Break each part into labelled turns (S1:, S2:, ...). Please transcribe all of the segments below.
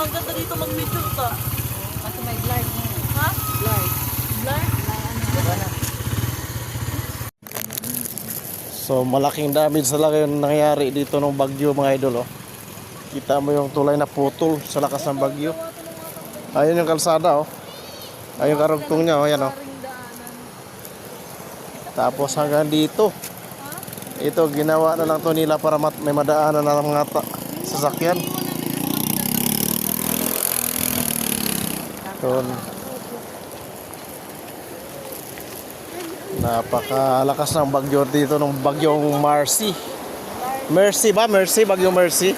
S1: ang ganda dito mag-picture ka.
S2: Kasi may blur mo.
S1: Ha?
S2: Blur.
S1: Blur?
S3: So malaking damage talaga yung nangyayari dito ng bagyo mga idol. Oh. Kita mo yung tulay na putol sa lakas ng bagyo. Ayun yung kalsada. Oh. Ayun yung karugtong niya. Oh. Ayan, oh. Tapos hanggang dito. Ito ginawa na lang to nila para may madaanan na lang mga sasakyan. Ito. Napakalakas ng bagyo dito ng bagyong Marcy. Mercy ba? Mercy? Bagyong Mercy.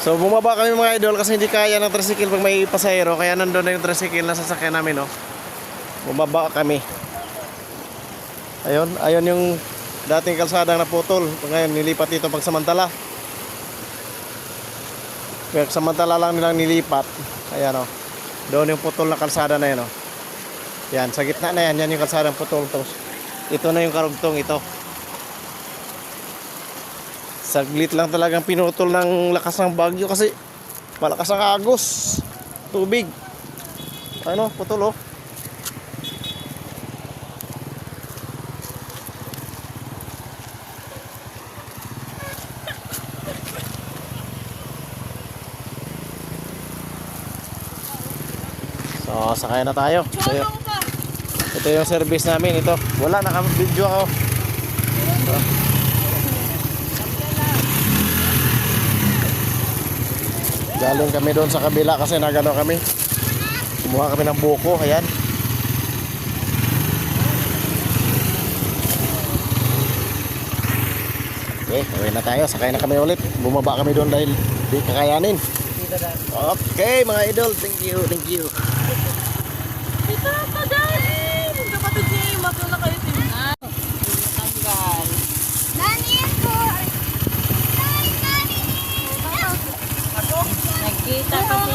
S3: So bumaba kami mga idol kasi hindi kaya ng tricycle pag may pasahero. Kaya nandun na yung tricycle na sasakyan namin. Oh. Bumaba kami. Ayun, ayun yung dating kalsadang naputol. Ngayon nilipat dito pagsamantala. Pagsamantala lang nilang nilipat. Ayan, oh. Doon yung putol na kalsada na yan. Oh. Yan, sa gitna na yan. Yan yung kalsadang putol. Ito na yung karugtong ito. Saglit lang talagang pinutol ng lakas ng bagyo kasi malakas ang agos. Tubig. Ano, putol, oh. So, sakay na tayo. Ito yung service namin. Ito. Wala, naka-video ako. So. Galing kami doon sa kabila kasi nagano kami. Kumuha kami ng buko. Ayan. Okay, uwi na tayo. Sakay na kami ulit. Bumaba kami doon dahil di kakayanin. Okay, mga idol. Thank you. Thank you.
S1: Ito pa dahil! Kapatid niya yung mapil na kayo tingnan.
S2: Tanggal. Nagkita kasi